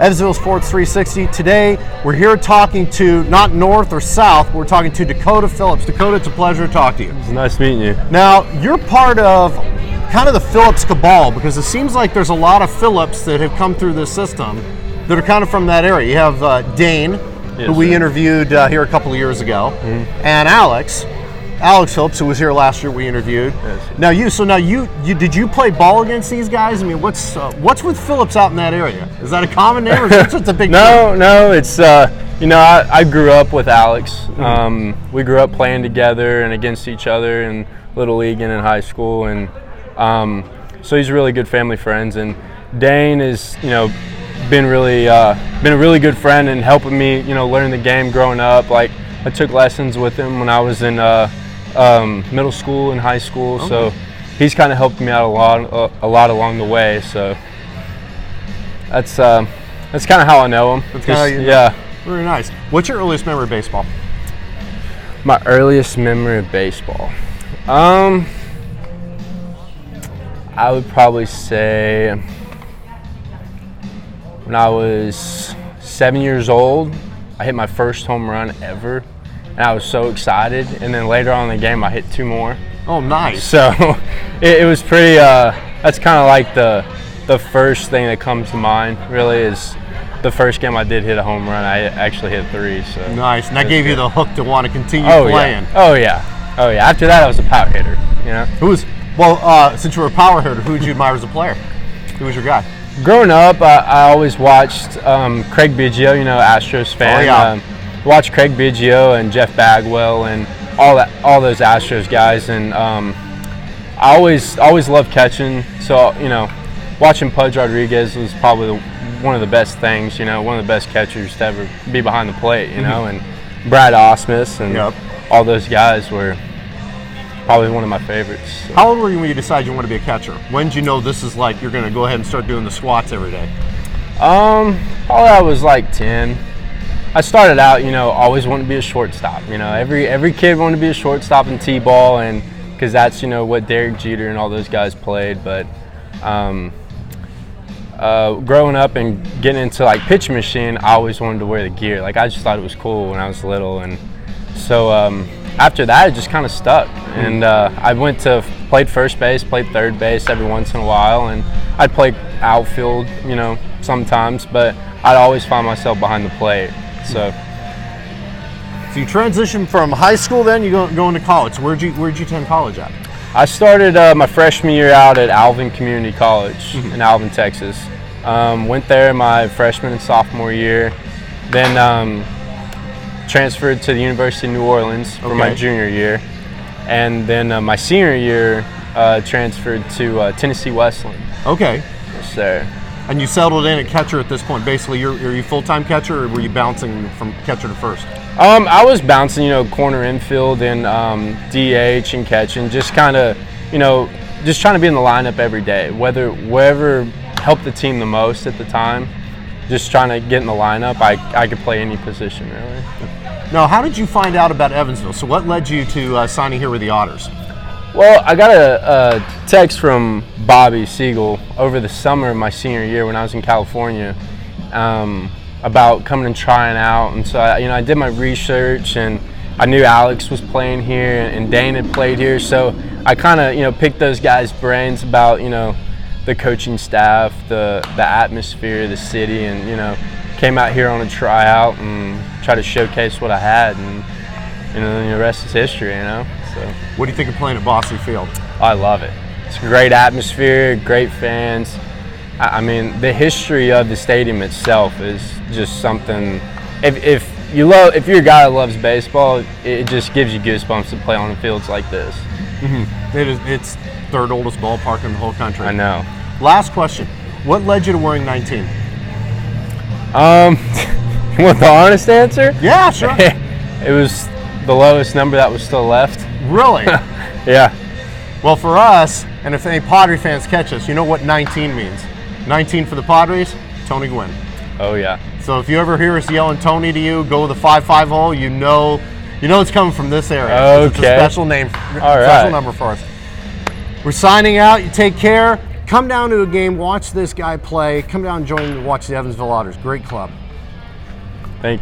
Evansville Sports 360. Today, we're here talking to, not North or South, we're talking to Dakota Phillips. Dakota, it's a pleasure to talk to you. It's nice meeting you. Now, you're part of kind of the Phillips cabal, because it seems like there's a lot of Phillips that have come through this system that are kind of from that area. You have Dane, who we interviewed here a couple of years ago, and Alex Phillips, who was here last year, we interviewed. Yes. Now you did you play ball against these guys? I mean, what's with Phillips out in that area? Is that a common name, or is it just a big? No, it's I grew up with Alex. We grew up playing together and against each other in Little League and in high school, and so he's really good family friends. And Dane is been a really good friend and helping me learn the game growing up. Like, I took lessons with him when I was in middle school and high school, so he's kind of helped me out a lot along the way. So that's kind of how I know him. That's how you know. Yeah. Very nice. What's your earliest memory of baseball? My earliest memory of baseball, I would probably say when I was 7 years old, I hit my first home run ever. And I was so excited, and then later on in the game I hit 2 more. Oh, nice. So it was pretty, that's kind of like the first thing that comes to mind, really, is the first game I did hit a home run. I actually hit 3. So nice, and that gave you the hook to want to continue playing. Yeah. Oh yeah. After that I was a power hitter, Since you were a power hitter, who did you admire as a player? Who was your guy? Growing up, I always watched Craig Biggio, Astros fan. Oh, yeah. Watched Craig Biggio and Jeff Bagwell and all those Astros guys, and I always loved catching. So watching Pudge Rodriguez was probably one of the best things. One of the best catchers to ever be behind the plate. And Brad Osmus and all those guys were probably one of my favorites. So. How old were you when you decided you want to be a catcher? When did you know this is like you're going to go ahead and start doing the squats every day? Probably I was like 10. I started out, always wanted to be a shortstop. Every kid wanted to be a shortstop in T-ball, and because that's what Derek Jeter and all those guys played. But growing up and getting into like pitching machine, I always wanted to wear the gear. Like, I just thought it was cool when I was little, and so after that it just kind of stuck. And I played first base, played third base every once in a while, and I'd play outfield, sometimes, but I'd always find myself behind the plate. So you transitioned from high school, then you go into college. Where'd you attend college at? I started my freshman year out at Alvin Community College in Alvin, Texas. Went there my freshman and sophomore year, then transferred to the University of New Orleans for my junior year, and then my senior year transferred to Tennessee Wesleyan. Okay. Yes, sir. And you settled in at catcher at this point. Basically, are you full-time catcher, or were you bouncing from catcher to first? I was bouncing, corner infield and DH and catching, just kind of, just trying to be in the lineup every day, wherever helped the team the most at the time. Just trying to get in the lineup. I could play any position, really. Now, how did you find out about Evansville? So what led you to signing here with the Otters? Well, I got a text from Bobby Siegel over the summer of my senior year when I was in California about coming and trying out. And so I did my research, and I knew Alex was playing here and Dane had played here. So I kind of picked those guys' brains about the coaching staff, the atmosphere, the city, and came out here on a tryout and tried to showcase what I had, and the rest is history. So. What do you think of playing at Bosse Field? I love it. It's a great atmosphere, great fans. I mean, the history of the stadium itself is just something. If you're a guy that loves baseball, it just gives you goosebumps to play on fields like this. It's third oldest ballpark in the whole country. I know. Last question: what led you to wearing 19? You want the honest answer? Yeah, sure. It was the lowest number that was still left. Really? Yeah. Well, for us, and if any Padre fans catch us, you know what 19 means. 19 for the Padres, Tony Gwynn. Oh, yeah. So if you ever hear us yelling Tony to you, go with the 5-5 hole, you know it's coming from this area. Okay. It's a special name, All right. special number for us. We're signing out. You take care. come down to a game, watch this guy play. Come down and watch the Evansville Otters. Great club. Thank you.